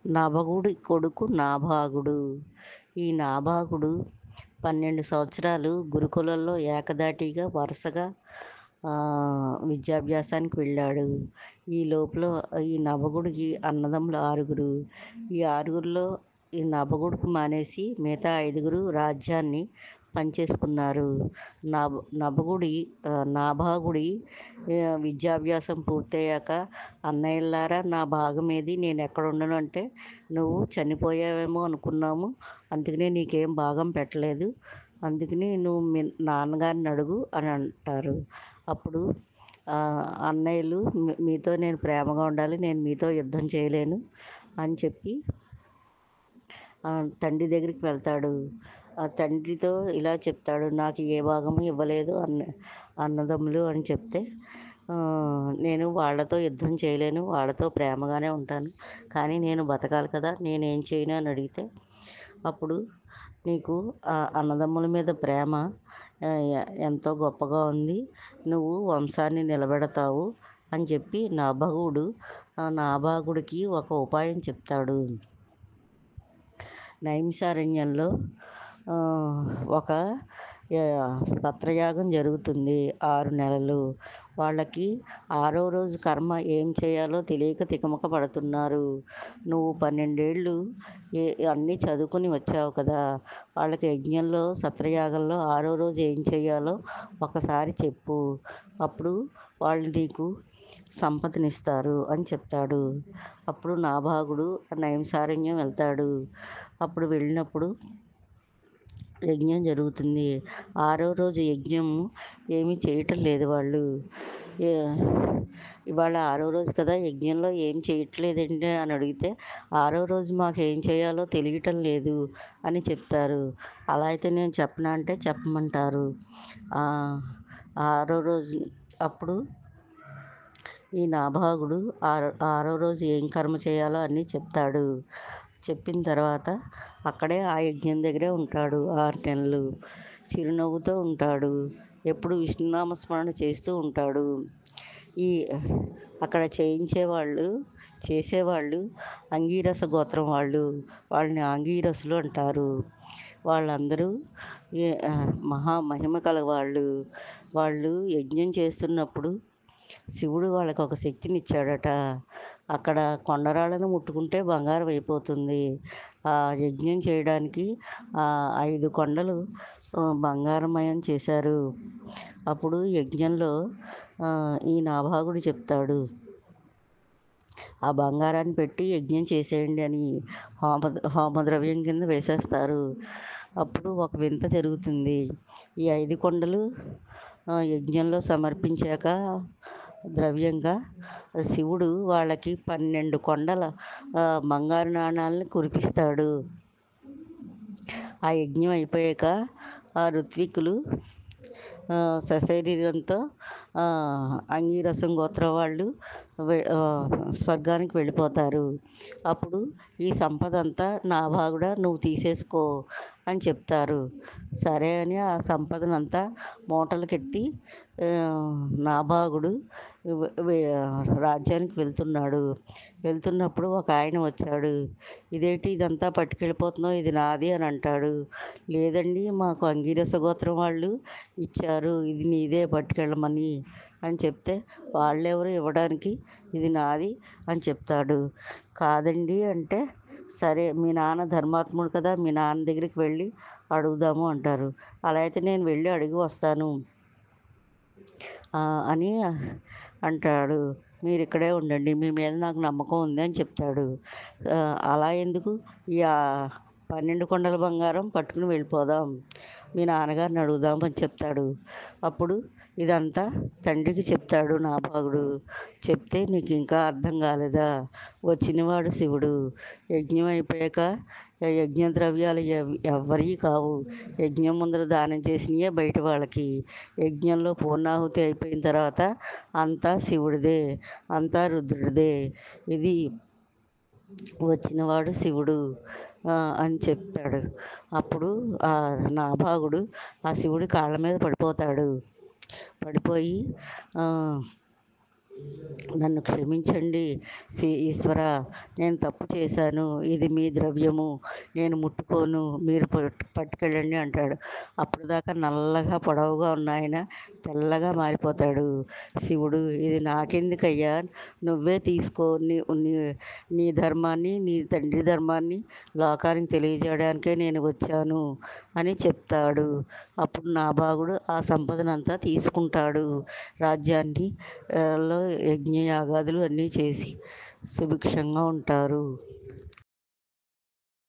నభగుడి కొడుకు నాభాగుడు. ఈ నాభాగుడు 12 సంవత్సరాలు గురుకులంలో ఏకధాటిగా వరుసగా విద్యాభ్యాసానికి వెళ్ళాడు. ఈ లోపల ఈ నభగుడికి అన్నదమ్ములు 6. ఈ 6లో ఈ నభగుడికి మానేసి మిగతా 5 రాజ్యాన్ని పంచేసుకున్నారు. నభగుడి నాభాగుడి విద్యాభ్యాసం పూర్తయ్యాక, అన్నయ్యలారా నా భాగం ఏది, నేను ఎక్కడ ఉండను అంటే, నువ్వు చనిపోయావేమో అనుకున్నాము, అందుకనే నీకేం భాగం పెట్టలేదు, అందుకని నువ్వు మీ నాన్నగారిని అడుగు అని అంటారు. అప్పుడు అన్నయ్యలు, మీతో నేను ప్రేమగా ఉండాలి, నేను మీతో యుద్ధం చేయలేను అని చెప్పి తండ్రి దగ్గరికి వెళ్తాడు. ఆ తండ్రితో ఇలా చెప్తాడు, నాకు ఏ భాగము ఇవ్వలేదు అన్నదమ్ములు అని చెప్తే, నేను వాళ్ళతో యుద్ధం చేయలేను, వాళ్ళతో ప్రేమగానే ఉంటాను, కానీ నేను బతకాలి కదా, నేనేం చేయను అని అడిగితే, అప్పుడు నీకు అన్నదమ్ముల మీద ప్రేమ ఎంతో గొప్పగా ఉంది, నువ్వు వంశాన్ని నిలబెడతావు అని చెప్పి నాభాగుడికి ఒక ఉపాయం చెప్తాడు. నైమిషారణ్యంలో ఒక సత్రయాగం జరుగుతుంది 6 నెలలు. వాళ్ళకి 6వ రోజు కర్మ ఏం చేయాలో తెలియక తికమక పడుతున్నారు. నువ్వు 12 ఏళ్ళు అన్నీ చదువుకుని వచ్చావు కదా, వాళ్ళకి యజ్ఞంలో సత్రయాగంలో 6వ రోజు ఏం చేయాలో ఒకసారి చెప్పు, అప్పుడు వాళ్ళు నీకు సంపదనిస్తారు అని చెప్తాడు. అప్పుడు నాభాగుడు నైమిషారణ్యం వెళ్తాడు. అప్పుడు వెళ్ళినప్పుడు యజ్ఞం జరుగుతుంది. 6వ రోజు యజ్ఞం ఏమీ చేయటం లేదు వాళ్ళు. ఇవాళ 6వ రోజు కదా, యజ్ఞంలో ఏం చేయట్లేదండి అని అడిగితే, 6వ రోజు మాకు ఏం చేయాలో తెలియటం లేదు అని చెప్తారు. అలా అయితే నేను చెప్పనా అంటే చెప్పమంటారు. 6వ రోజు అప్పుడు ఈ నాభాగుడు 6వ రోజు ఏం కర్మ చేయాలో అన్నీ చెప్తాడు. చెప్పిన తర్వాత అక్కడే ఆ యజ్ఞం దగ్గరే ఉంటాడు 6 నెలలు. చిరునవ్వుతో ఉంటాడు, ఎప్పుడు విష్ణునామస్మరణ చేస్తూ ఉంటాడు. అక్కడ చేసేవాళ్ళు అంగీరస గోత్రం వాళ్ళని ఆంగీరసులు అంటారు. వాళ్ళందరూ మహామహిమ కలవాళ్ళు. వాళ్ళు యజ్ఞం చేస్తున్నప్పుడు శివుడు వాళ్ళకి ఒక శక్తినిచ్చాడట. అక్కడ కొండరాళ్ళను ముట్టుకుంటే బంగారం అయిపోతుంది. ఆ యజ్ఞం చేయడానికి 5 కొండలు బంగారమయం చేశారు. అప్పుడు యజ్ఞంలో ఈ నాభాగుడు చెప్తాడు, ఆ బంగారాన్ని పెట్టి యజ్ఞం చేసేయండి అని హోమద్రవ్యం కింద వేసేస్తారు. అప్పుడు ఒక వింత జరుగుతుంది. ఈ 5 కొండలు యజ్ఞంలో సమర్పించాక ద్రవ్యంగా శివుడు వాళ్ళకి 12 కొండల బంగారు నాణాలను కురిపిస్తాడు. ఆ యజ్ఞం అయిపోయాక ఆ ఋత్విక్కులు సశరీరంతో అంగీరసం గోత్రం వాళ్ళు స్వర్గానికి వెళ్ళిపోతారు. అప్పుడు ఈ సంపద అంతా నాభాగుడా నువ్వు తీసేసుకో అని చెప్తారు. సరే అని ఆ సంపదనంతా మూటలకెత్తి నాభాగుడు రాజ్యానికి వెళ్తున్నప్పుడు ఒక ఆయన వచ్చాడు. ఇదేంటి ఇదంతా పట్టుకెళ్ళిపోతున్నావు, ఇది నాది అని అంటాడు. లేదండి, మాకు అంగీరస గోత్రం వాళ్ళు ఇచ్చారు, ఇది నీదే పట్టుకెళ్ళమని అని చెప్తే, వాళ్ళెవరు ఇవ్వడానికి, ఇది నాది అని చెప్తాడు. కాదండి అంటే, సరే మీ నాన్న ధర్మాత్ముడు కదా, మీ నాన్న దగ్గరికి వెళ్ళి అడుగుదాము అంటారు. అలా అయితే నేను వెళ్ళి అడిగి వస్తాను అని అంటాడు. మీరు ఇక్కడే ఉండండి, మీ మీద నాకు నమ్మకం ఉంది అని చెప్తాడు. అలా ఎందుకు, ఈ 12 కొండల బంగారం పట్టుకుని వెళ్ళిపోదాం, మీ నాన్నగారిని అడుగుదాం అని చెప్తాడు. అప్పుడు ఇదంతా తండ్రికి చెప్తాడు నాభాగుడు. చెప్తే, నీకు ఇంకా అర్థం కాలేదా, వచ్చినవాడు శివుడు, యజ్ఞం అయిపోయాక యజ్ఞ ద్రవ్యాలు ఎవ్వరివి కావు, యజ్ఞం ముందర దానం చేసినయే బయట వాళ్ళకి, యజ్ఞంలో పూర్ణాహుతి అయిపోయిన తర్వాత అంతా శివుడిదే, అంతా రుద్రుడిదే, ఇది వచ్చినవాడు శివుడు అని చెప్తాడు. అప్పుడు నాభాగుడు ఆ శివుడి కాళ్ళ మీద పడిపోతాడు. పడిపోయి నన్ను క్షమించండి ఈశ్వర, నేను తప్పు చేశాను, ఇది మీ ద్రవ్యము, నేను ముట్టుకోను, మీరు పట్టుకెళ్ళండి అంటాడు. అప్పుడు దాకా నల్లగా పొడవుగా ఉన్న ఆయన తెల్లగా మారిపోతాడు. శివుడు, ఇది నాకెందుకయ్యా, నువ్వే తీసుకో, నీ నీ నీ ధర్మాన్ని, నీ తండ్రి ధర్మాన్ని లోకానికి తెలియజేయడానికే నేను వచ్చాను అని చెప్తాడు. అప్పుడు నాభాగుడు ఆ సంపదనంతా తీసుకుంటాడు. రాజ్యాన్ని లో యజ్ఞయాగాదులు అన్నీ చేసి సుభిక్షంగా ఉంటారు.